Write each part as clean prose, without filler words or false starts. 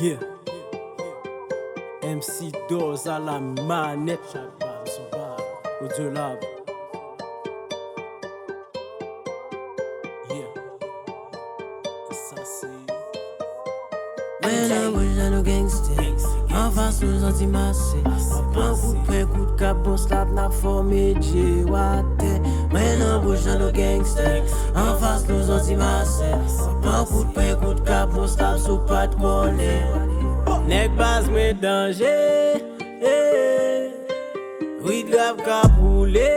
Yeah. MC Dose à la manette. Chak Banm Son Bal. AudioLab. Yeah. Et ça c'est. Mwen bouch dans nos gangsters. Anfas nous anti-masè. Pran kout, pren kout, Chak Banm slap n'a formé Yeee water. Mwen bouch dans nos gangsters. Anfas nous anti-masè. Pran kout, pren kout, Chak Banm slap sou pat konnen. Nèg bas mwen danje. Oui grave ka poule.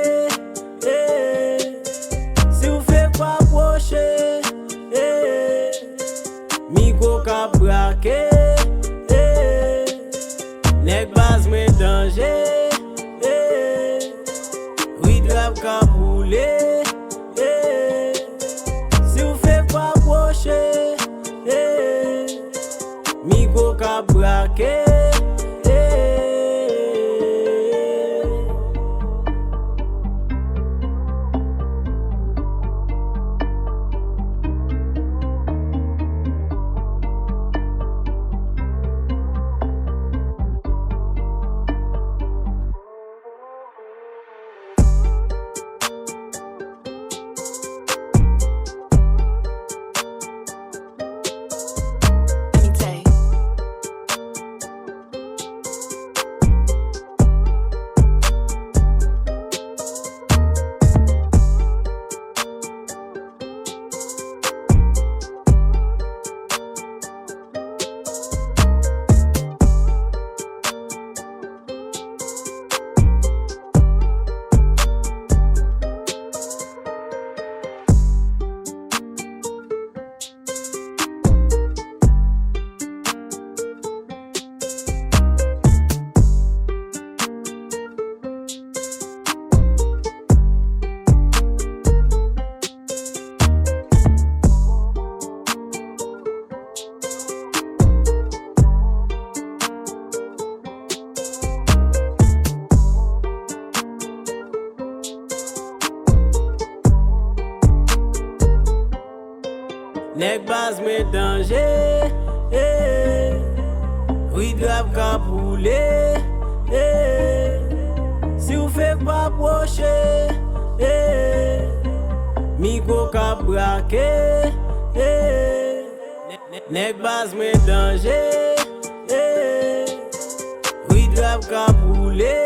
Si ou fait pas proche. Miko ka braqué. Nèg bas mwen danje. Oui grave ka poule. Si ou fait pas proche. Miko ka braqué. Nèg bas mwen danje. Oui grave ka poule. Si ou fait pas proche. Miko ka braqué. Nèg bas mwen danje. Oui grave ka poule.